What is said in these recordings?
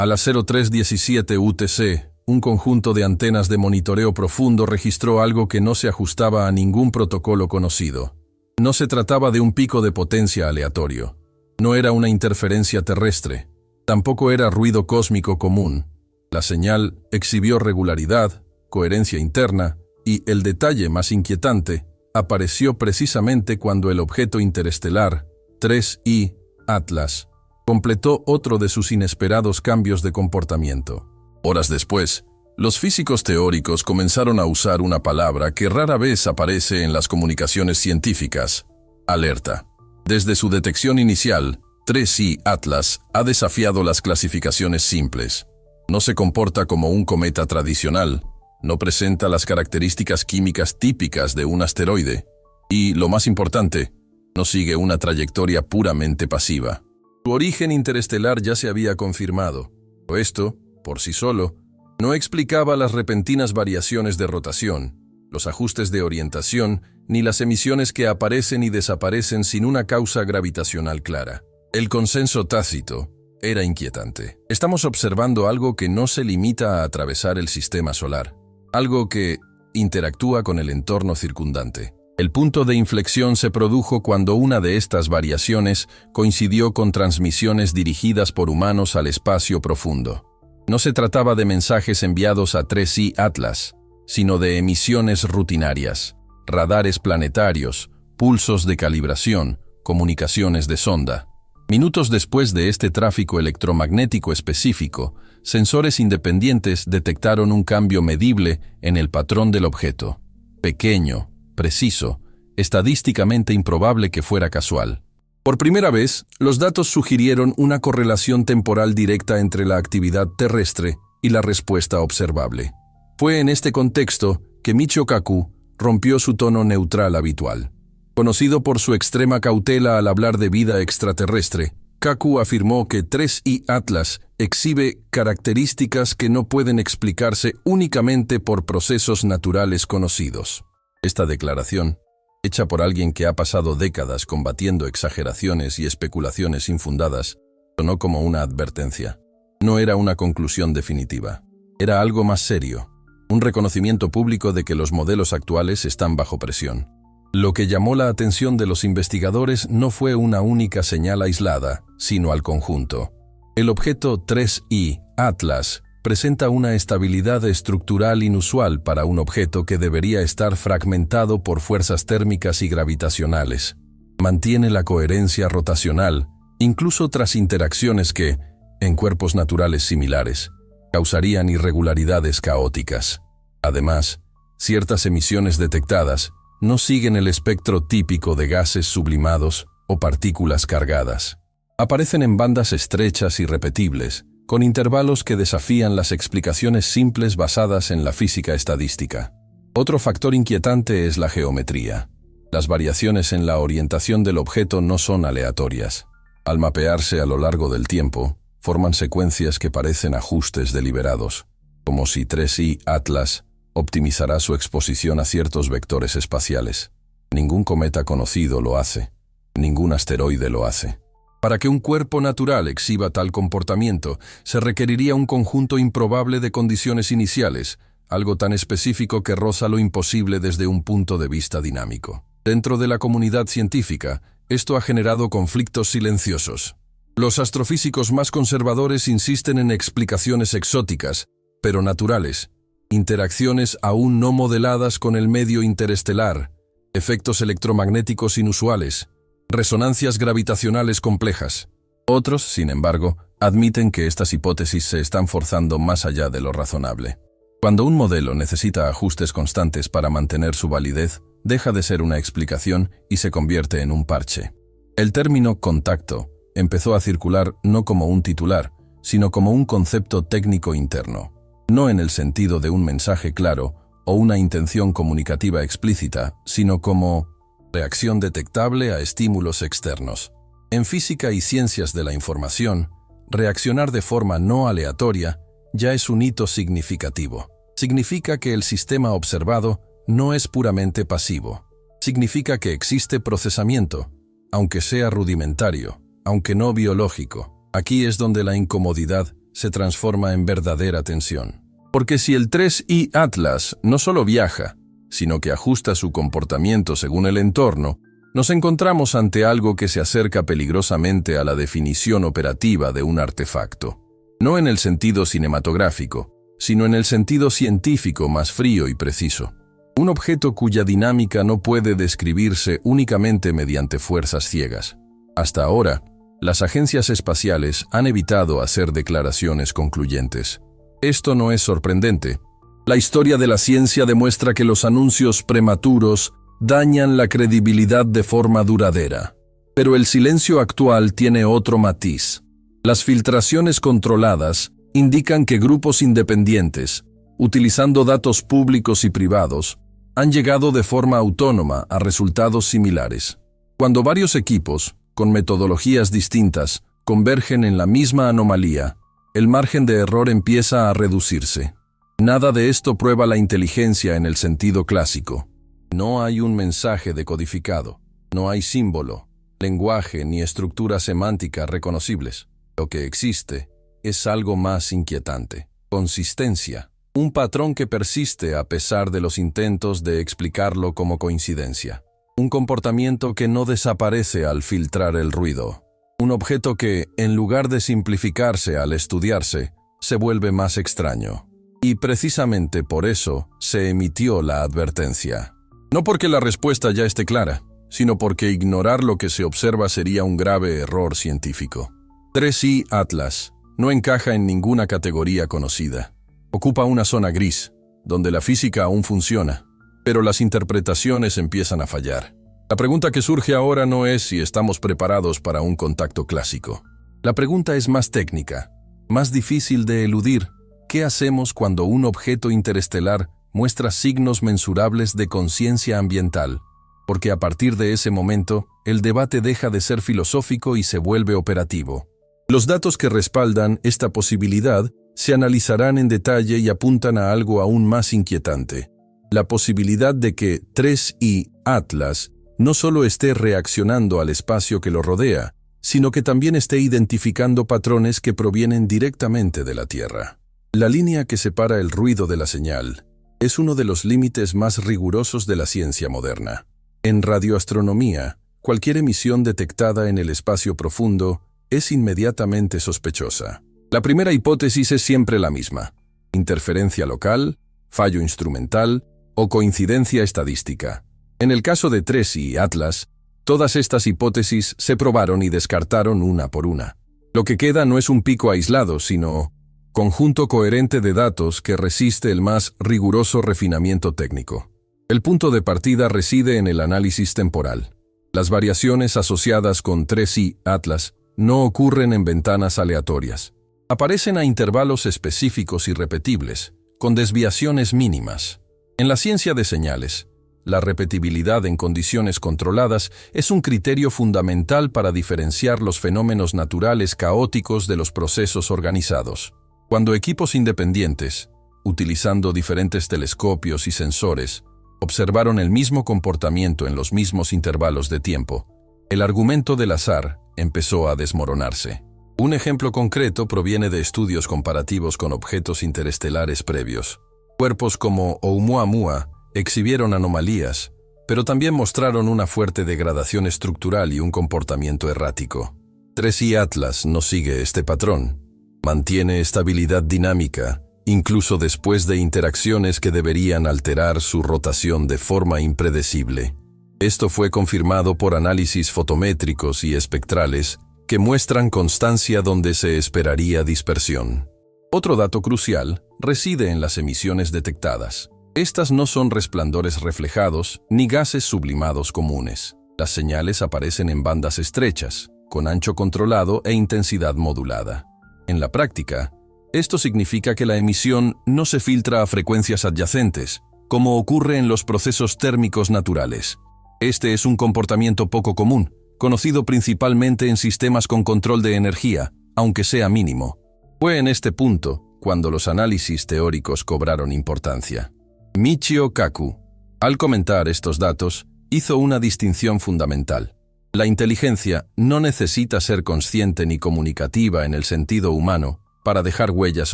A las 03:17 UTC, un conjunto de antenas de monitoreo profundo registró algo que no se ajustaba a ningún protocolo conocido. No se trataba de un pico de potencia aleatorio. No era una interferencia terrestre. Tampoco era ruido cósmico común. La señal exhibió regularidad, coherencia interna y, el detalle más inquietante, apareció precisamente cuando el objeto interestelar 3I Atlas completó otro de sus inesperados cambios de comportamiento. Horas después, los físicos teóricos comenzaron a usar una palabra que rara vez aparece en las comunicaciones científicas: alerta. Desde su detección inicial, 3I Atlas ha desafiado las clasificaciones simples. No se comporta como un cometa tradicional, no presenta las características químicas típicas de un asteroide y, lo más importante, no sigue una trayectoria puramente pasiva. Su origen interestelar ya se había confirmado, pero esto, por sí solo, no explicaba las repentinas variaciones de rotación, los ajustes de orientación, ni las emisiones que aparecen y desaparecen sin una causa gravitacional clara. El consenso tácito era inquietante. Estamos observando algo que no se limita a atravesar el sistema solar, algo que interactúa con el entorno circundante. El punto de inflexión se produjo cuando una de estas variaciones coincidió con transmisiones dirigidas por humanos al espacio profundo. No se trataba de mensajes enviados a 3I Atlas, sino de emisiones rutinarias, radares planetarios, pulsos de calibración, comunicaciones de sonda. Minutos después de este tráfico electromagnético específico, sensores independientes detectaron un cambio medible en el patrón del objeto. Pequeño, preciso, estadísticamente improbable que fuera casual. Por primera vez, los datos sugirieron una correlación temporal directa entre la actividad terrestre y la respuesta observable. Fue en este contexto que Michio Kaku rompió su tono neutral habitual. Conocido por su extrema cautela al hablar de vida extraterrestre, Kaku afirmó que 3I Atlas exhibe características que no pueden explicarse únicamente por procesos naturales conocidos. Esta declaración, hecha por alguien que ha pasado décadas combatiendo exageraciones y especulaciones infundadas, sonó como una advertencia. No era una conclusión definitiva. Era algo más serio, un reconocimiento público de que los modelos actuales están bajo presión. Lo que llamó la atención de los investigadores no fue una única señal aislada, sino al conjunto. El objeto 3I Atlas presenta una estabilidad estructural inusual para un objeto que debería estar fragmentado por fuerzas térmicas y gravitacionales. Mantiene la coherencia rotacional, incluso tras interacciones que, en cuerpos naturales similares, causarían irregularidades caóticas. Además, ciertas emisiones detectadas no siguen el espectro típico de gases sublimados o partículas cargadas. Aparecen en bandas estrechas y repetibles, con intervalos que desafían las explicaciones simples basadas en la física estadística. Otro factor inquietante es la geometría. Las variaciones en la orientación del objeto no son aleatorias. Al mapearse a lo largo del tiempo, forman secuencias que parecen ajustes deliberados, como si 3I Atlas optimizará su exposición a ciertos vectores espaciales. Ningún cometa conocido lo hace. Ningún asteroide lo hace. Para que un cuerpo natural exhiba tal comportamiento, se requeriría un conjunto improbable de condiciones iniciales, algo tan específico que roza lo imposible desde un punto de vista dinámico. Dentro de la comunidad científica, esto ha generado conflictos silenciosos. Los astrofísicos más conservadores insisten en explicaciones exóticas, pero naturales, interacciones aún no modeladas con el medio interestelar, efectos electromagnéticos inusuales, resonancias gravitacionales complejas. Otros, sin embargo, admiten que estas hipótesis se están forzando más allá de lo razonable. Cuando un modelo necesita ajustes constantes para mantener su validez, deja de ser una explicación y se convierte en un parche. El término contacto empezó a circular no como un titular, sino como un concepto técnico interno, no en el sentido de un mensaje claro o una intención comunicativa explícita, sino como reacción detectable a estímulos externos. En física y ciencias de la información, reaccionar de forma no aleatoria ya es un hito significativo. Significa que el sistema observado no es puramente pasivo. Significa que existe procesamiento, aunque sea rudimentario, aunque no biológico. Aquí es donde la incomodidad se transforma en verdadera tensión. Porque si el 3i Atlas no solo viaja, sino que ajusta su comportamiento según el entorno, nos encontramos ante algo que se acerca peligrosamente a la definición operativa de un artefacto. No en el sentido cinematográfico, sino en el sentido científico más frío y preciso. Un objeto cuya dinámica no puede describirse únicamente mediante fuerzas ciegas. Hasta ahora, las agencias espaciales han evitado hacer declaraciones concluyentes. Esto no es sorprendente. La historia de la ciencia demuestra que los anuncios prematuros dañan la credibilidad de forma duradera. Pero el silencio actual tiene otro matiz. Las filtraciones controladas indican que grupos independientes, utilizando datos públicos y privados, han llegado de forma autónoma a resultados similares. Cuando varios equipos, con metodologías distintas, convergen en la misma anomalía, el margen de error empieza a reducirse. Nada de esto prueba la inteligencia en el sentido clásico. No hay un mensaje decodificado, no hay símbolo, lenguaje ni estructura semántica reconocibles. Lo que existe es algo más inquietante: consistencia, un patrón que persiste a pesar de los intentos de explicarlo como coincidencia. Un comportamiento que no desaparece al filtrar el ruido. Un objeto que, en lugar de simplificarse al estudiarse, se vuelve más extraño. Y precisamente por eso se emitió la advertencia. No porque la respuesta ya esté clara, sino porque ignorar lo que se observa sería un grave error científico. 3i Atlas no encaja en ninguna categoría conocida. Ocupa una zona gris, donde la física aún funciona, pero las interpretaciones empiezan a fallar. La pregunta que surge ahora no es si estamos preparados para un contacto clásico. La pregunta es más técnica, más difícil de eludir. ¿Qué hacemos cuando un objeto interestelar muestra signos mensurables de conciencia ambiental? Porque a partir de ese momento, el debate deja de ser filosófico y se vuelve operativo. Los datos que respaldan esta posibilidad se analizarán en detalle y apuntan a algo aún más inquietante: la posibilidad de que 3i Atlas no solo esté reaccionando al espacio que lo rodea, sino que también esté identificando patrones que provienen directamente de la Tierra. La línea que separa el ruido de la señal es uno de los límites más rigurosos de la ciencia moderna. En radioastronomía, cualquier emisión detectada en el espacio profundo es inmediatamente sospechosa. La primera hipótesis es siempre la misma: interferencia local, fallo instrumental o coincidencia estadística. En el caso de 3i Atlas, todas estas hipótesis se probaron y descartaron una por una. Lo que queda no es un pico aislado, sino conjunto coherente de datos que resiste el más riguroso refinamiento técnico. El punto de partida reside en el análisis temporal. Las variaciones asociadas con 3i Atlas no ocurren en ventanas aleatorias. Aparecen a intervalos específicos y repetibles, con desviaciones mínimas. En la ciencia de señales, la repetibilidad en condiciones controladas es un criterio fundamental para diferenciar los fenómenos naturales caóticos de los procesos organizados. Cuando equipos independientes, utilizando diferentes telescopios y sensores, observaron el mismo comportamiento en los mismos intervalos de tiempo, el argumento del azar empezó a desmoronarse. Un ejemplo concreto proviene de estudios comparativos con objetos interestelares previos. Cuerpos como Oumuamua exhibieron anomalías, pero también mostraron una fuerte degradación estructural y un comportamiento errático. 3i Atlas no sigue este patrón. Mantiene estabilidad dinámica, incluso después de interacciones que deberían alterar su rotación de forma impredecible. Esto fue confirmado por análisis fotométricos y espectrales que muestran constancia donde se esperaría dispersión. Otro dato crucial reside en las emisiones detectadas. Estas no son resplandores reflejados ni gases sublimados comunes. Las señales aparecen en bandas estrechas, con ancho controlado e intensidad modulada. En la práctica, esto significa que la emisión no se filtra a frecuencias adyacentes, como ocurre en los procesos térmicos naturales. Este es un comportamiento poco común, conocido principalmente en sistemas con control de energía, aunque sea mínimo. Fue en este punto cuando los análisis teóricos cobraron importancia. Michio Kaku, al comentar estos datos, hizo una distinción fundamental. La inteligencia no necesita ser consciente ni comunicativa en el sentido humano para dejar huellas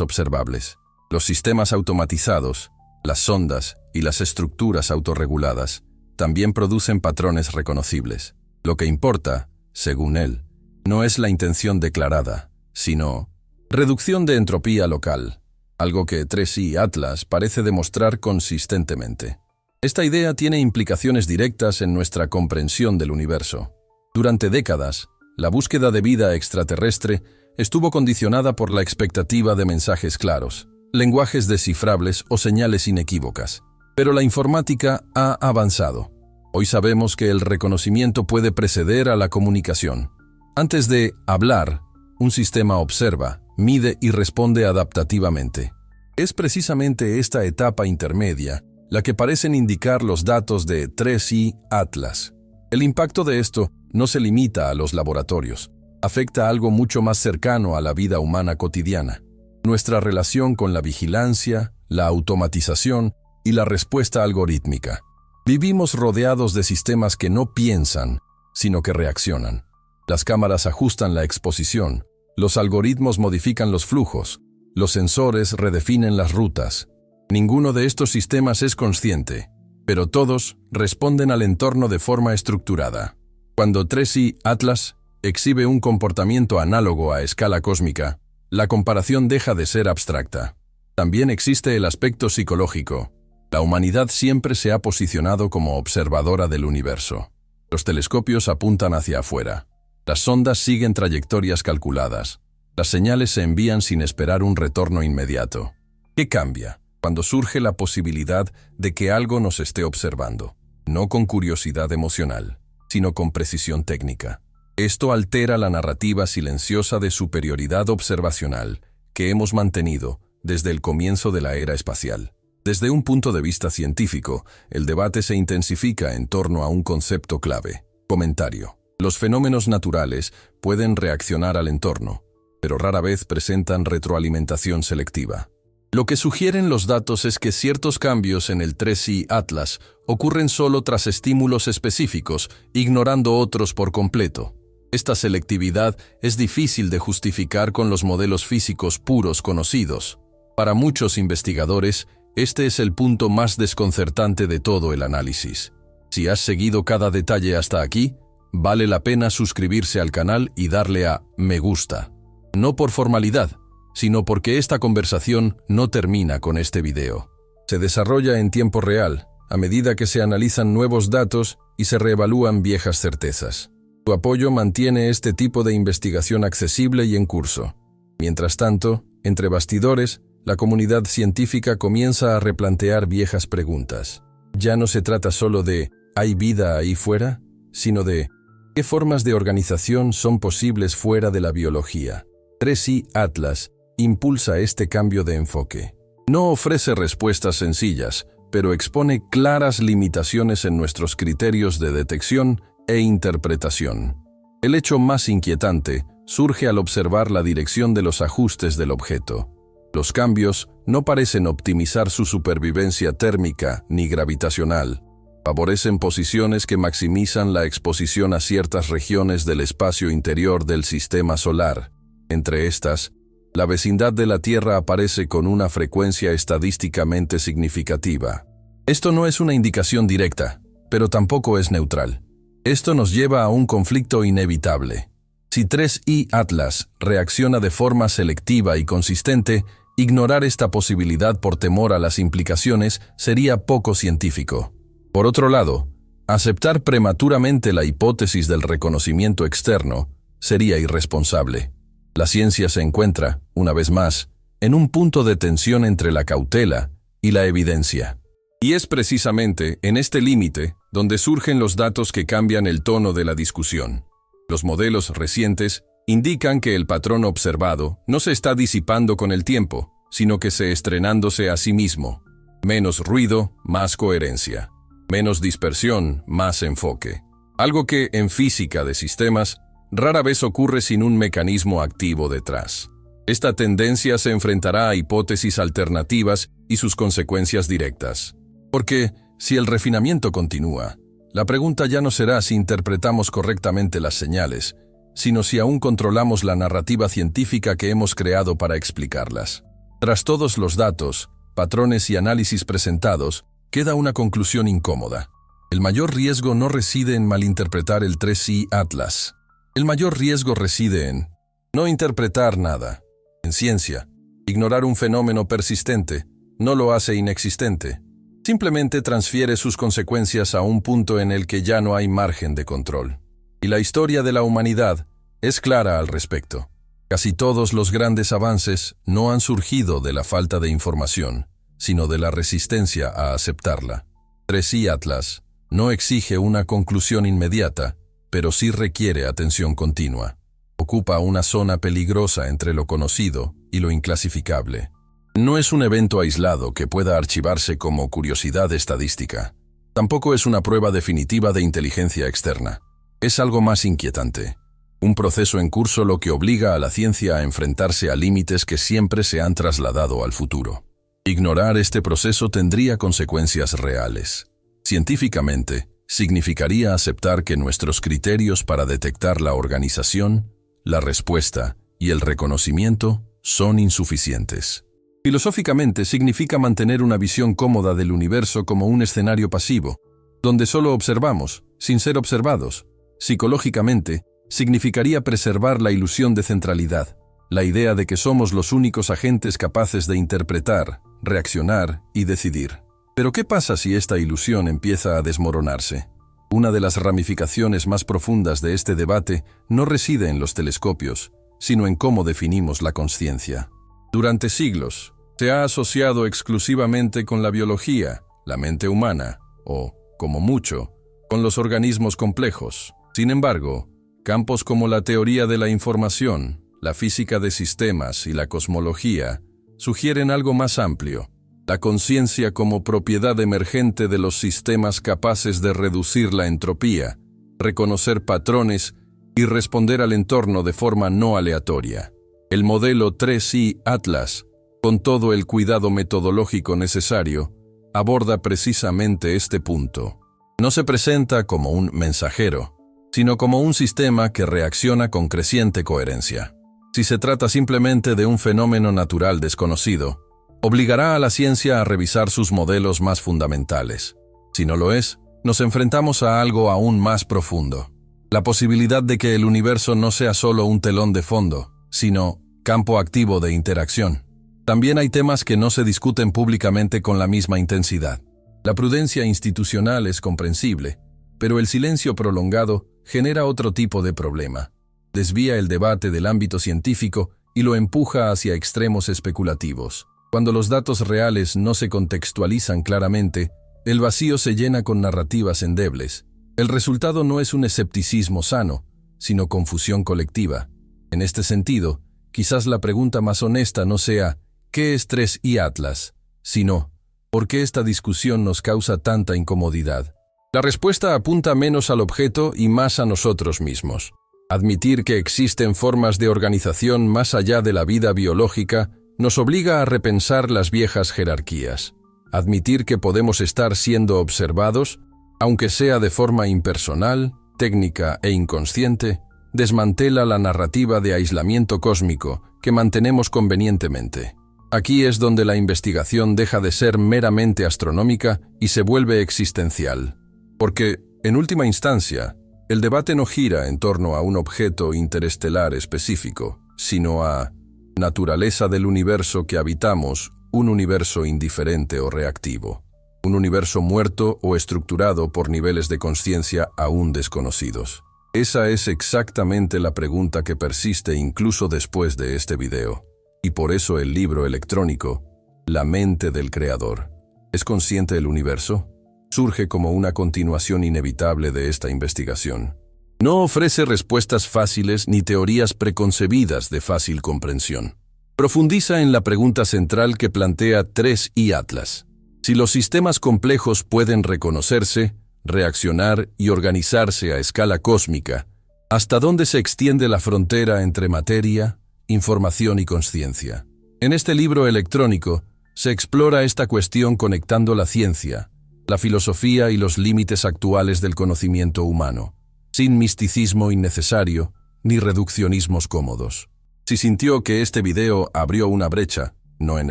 observables. Los sistemas automatizados, las sondas y las estructuras autorreguladas también producen patrones reconocibles. Lo que importa, según él, no es la intención declarada, sino reducción de entropía local, algo que 3i Atlas parece demostrar consistentemente. Esta idea tiene implicaciones directas en nuestra comprensión del universo. Durante décadas, la búsqueda de vida extraterrestre estuvo condicionada por la expectativa de mensajes claros, lenguajes descifrables o señales inequívocas. Pero la informática ha avanzado. Hoy sabemos que el reconocimiento puede preceder a la comunicación. Antes de hablar, un sistema observa, mide y responde adaptativamente. Es precisamente esta etapa intermedia la que parecen indicar los datos de 3i Atlas. El impacto de esto no se limita a los laboratorios, afecta algo mucho más cercano a la vida humana cotidiana. Nuestra relación con la vigilancia, la automatización y la respuesta algorítmica. Vivimos rodeados de sistemas que no piensan, sino que reaccionan. Las cámaras ajustan la exposición, los algoritmos modifican los flujos, los sensores redefinen las rutas. Ninguno de estos sistemas es consciente, pero todos responden al entorno de forma estructurada. Cuando 3i Atlas exhibe un comportamiento análogo a escala cósmica, la comparación deja de ser abstracta. También existe el aspecto psicológico. La humanidad siempre se ha posicionado como observadora del universo. Los telescopios apuntan hacia afuera. Las sondas siguen trayectorias calculadas. Las señales se envían sin esperar un retorno inmediato. ¿Qué cambia cuando surge la posibilidad de que algo nos esté observando? No con curiosidad emocional, sino con precisión técnica. Esto altera la narrativa silenciosa de superioridad observacional que hemos mantenido desde el comienzo de la era espacial. Desde un punto de vista científico, el debate se intensifica en torno a un concepto clave. Comentario. Los fenómenos naturales pueden reaccionar al entorno, pero rara vez presentan retroalimentación selectiva. Lo que sugieren los datos es que ciertos cambios en el 3i Atlas ocurren solo tras estímulos específicos, ignorando otros por completo. Esta selectividad es difícil de justificar con los modelos físicos puros conocidos. Para muchos investigadores, este es el punto más desconcertante de todo el análisis. Si has seguido cada detalle hasta aquí, vale la pena suscribirse al canal y darle a me gusta. No por formalidad, sino porque esta conversación no termina con este video. Se desarrolla en tiempo real, a medida que se analizan nuevos datos y se reevalúan viejas certezas. Tu apoyo mantiene este tipo de investigación accesible y en curso. Mientras tanto, entre bastidores, la comunidad científica comienza a replantear viejas preguntas. Ya no se trata solo de ¿hay vida ahí fuera?, sino de ¿qué formas de organización son posibles fuera de la biología? 3i Atlas impulsa este cambio de enfoque. No ofrece respuestas sencillas, pero expone claras limitaciones en nuestros criterios de detección e interpretación. El hecho más inquietante surge al observar la dirección de los ajustes del objeto. Los cambios no parecen optimizar su supervivencia térmica ni gravitacional. Favorecen posiciones que maximizan la exposición a ciertas regiones del espacio interior del sistema solar. Entre estas, la vecindad de la Tierra aparece con una frecuencia estadísticamente significativa. Esto no es una indicación directa, pero tampoco es neutral. Esto nos lleva a un conflicto inevitable. Si 3i Atlas reacciona de forma selectiva y consistente, ignorar esta posibilidad por temor a las implicaciones sería poco científico. Por otro lado, aceptar prematuramente la hipótesis del reconocimiento externo sería irresponsable. La ciencia se encuentra, una vez más, en un punto de tensión entre la cautela y la evidencia. Y es precisamente en este límite donde surgen los datos que cambian el tono de la discusión. Los modelos recientes indican que el patrón observado no se está disipando con el tiempo, sino que se estrenándose a sí mismo. Menos ruido, más coherencia. Menos dispersión, más enfoque. Algo que, en física de sistemas, rara vez ocurre sin un mecanismo activo detrás. Esta tendencia se enfrentará a hipótesis alternativas y sus consecuencias directas. Porque, si el refinamiento continúa, la pregunta ya no será si interpretamos correctamente las señales, sino si aún controlamos la narrativa científica que hemos creado para explicarlas. Tras todos los datos, patrones y análisis presentados, queda una conclusión incómoda. El mayor riesgo no reside en malinterpretar el 3I Atlas. El mayor riesgo reside en no interpretar nada. En ciencia, ignorar un fenómeno persistente no lo hace inexistente. Simplemente transfiere sus consecuencias a un punto en el que ya no hay margen de control. Y la historia de la humanidad es clara al respecto. Casi todos los grandes avances no han surgido de la falta de información, sino de la resistencia a aceptarla. 3I Atlas no exige una conclusión inmediata, pero sí requiere atención continua. Ocupa una zona peligrosa entre lo conocido y lo inclasificable. No es un evento aislado que pueda archivarse como curiosidad estadística. Tampoco es una prueba definitiva de inteligencia externa. Es algo más inquietante. Un proceso en curso lo que obliga a la ciencia a enfrentarse a límites que siempre se han trasladado al futuro. Ignorar este proceso tendría consecuencias reales. Científicamente, significaría aceptar que nuestros criterios para detectar la organización, la respuesta y el reconocimiento son insuficientes. Filosóficamente, significa mantener una visión cómoda del universo como un escenario pasivo, donde solo observamos, sin ser observados. Psicológicamente, significaría preservar la ilusión de centralidad, la idea de que somos los únicos agentes capaces de interpretar, reaccionar y decidir. Pero ¿qué pasa si esta ilusión empieza a desmoronarse? Una de las ramificaciones más profundas de este debate no reside en los telescopios, sino en cómo definimos la consciencia. Durante siglos, se ha asociado exclusivamente con la biología, la mente humana, o, como mucho, con los organismos complejos. Sin embargo, campos como la teoría de la información, la física de sistemas y la cosmología sugieren algo más amplio: la conciencia como propiedad emergente de los sistemas capaces de reducir la entropía, reconocer patrones y responder al entorno de forma no aleatoria. El modelo 3I Atlas, con todo el cuidado metodológico necesario, aborda precisamente este punto. No se presenta como un mensajero, sino como un sistema que reacciona con creciente coherencia. Si se trata simplemente de un fenómeno natural desconocido, obligará a la ciencia a revisar sus modelos más fundamentales. Si no lo es, nos enfrentamos a algo aún más profundo: la posibilidad de que el universo no sea solo un telón de fondo, sino campo activo de interacción. También hay temas que no se discuten públicamente con la misma intensidad. La prudencia institucional es comprensible, pero el silencio prolongado genera otro tipo de problema. Desvía el debate del ámbito científico y lo empuja hacia extremos especulativos. Cuando los datos reales no se contextualizan claramente, el vacío se llena con narrativas endebles. El resultado no es un escepticismo sano, sino confusión colectiva. En este sentido, quizás la pregunta más honesta no sea ¿qué es 3I Atlas?, sino ¿por qué esta discusión nos causa tanta incomodidad? La respuesta apunta menos al objeto y más a nosotros mismos. Admitir que existen formas de organización más allá de la vida biológica nos obliga a repensar las viejas jerarquías. Admitir que podemos estar siendo observados, aunque sea de forma impersonal, técnica e inconsciente, desmantela la narrativa de aislamiento cósmico que mantenemos convenientemente. Aquí es donde la investigación deja de ser meramente astronómica y se vuelve existencial. Porque, en última instancia, el debate no gira en torno a un objeto interestelar específico, sino a naturaleza del universo que habitamos, un universo indiferente o reactivo, un universo muerto o estructurado por niveles de conciencia aún desconocidos. Esa es exactamente la pregunta que persiste incluso después de este video. Y por eso el libro electrónico, La mente del creador, ¿es consciente del universo?, surge como una continuación inevitable de esta investigación. No ofrece respuestas fáciles ni teorías preconcebidas de fácil comprensión. Profundiza en la pregunta central que plantea 3I Atlas. Si los sistemas complejos pueden reconocerse, reaccionar y organizarse a escala cósmica, ¿hasta dónde se extiende la frontera entre materia, información y conciencia? En este libro electrónico se explora esta cuestión conectando la ciencia, la filosofía y los límites actuales del conocimiento humano, sin misticismo innecesario ni reduccionismos cómodos. Si sintió que este video abrió una brecha, no en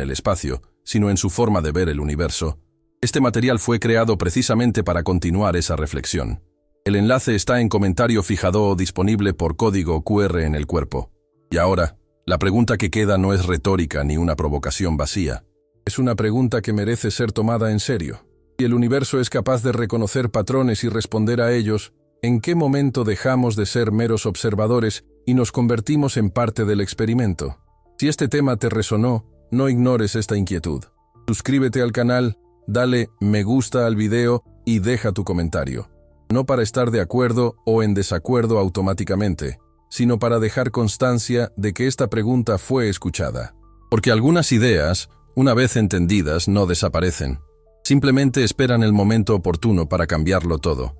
el espacio, sino en su forma de ver el universo, este material fue creado precisamente para continuar esa reflexión. El enlace está en comentario fijado disponible por código QR en el cuerpo. Y ahora, la pregunta que queda no es retórica ni una provocación vacía. Es una pregunta que merece ser tomada en serio. Si el universo es capaz de reconocer patrones y responder a ellos, ¿en qué momento dejamos de ser meros observadores y nos convertimos en parte del experimento? Si este tema te resonó, no ignores esta inquietud. Suscríbete al canal, dale me gusta al video y deja tu comentario. No para estar de acuerdo o en desacuerdo automáticamente, sino para dejar constancia de que esta pregunta fue escuchada. Porque algunas ideas, una vez entendidas, no desaparecen. Simplemente esperan el momento oportuno para cambiarlo todo.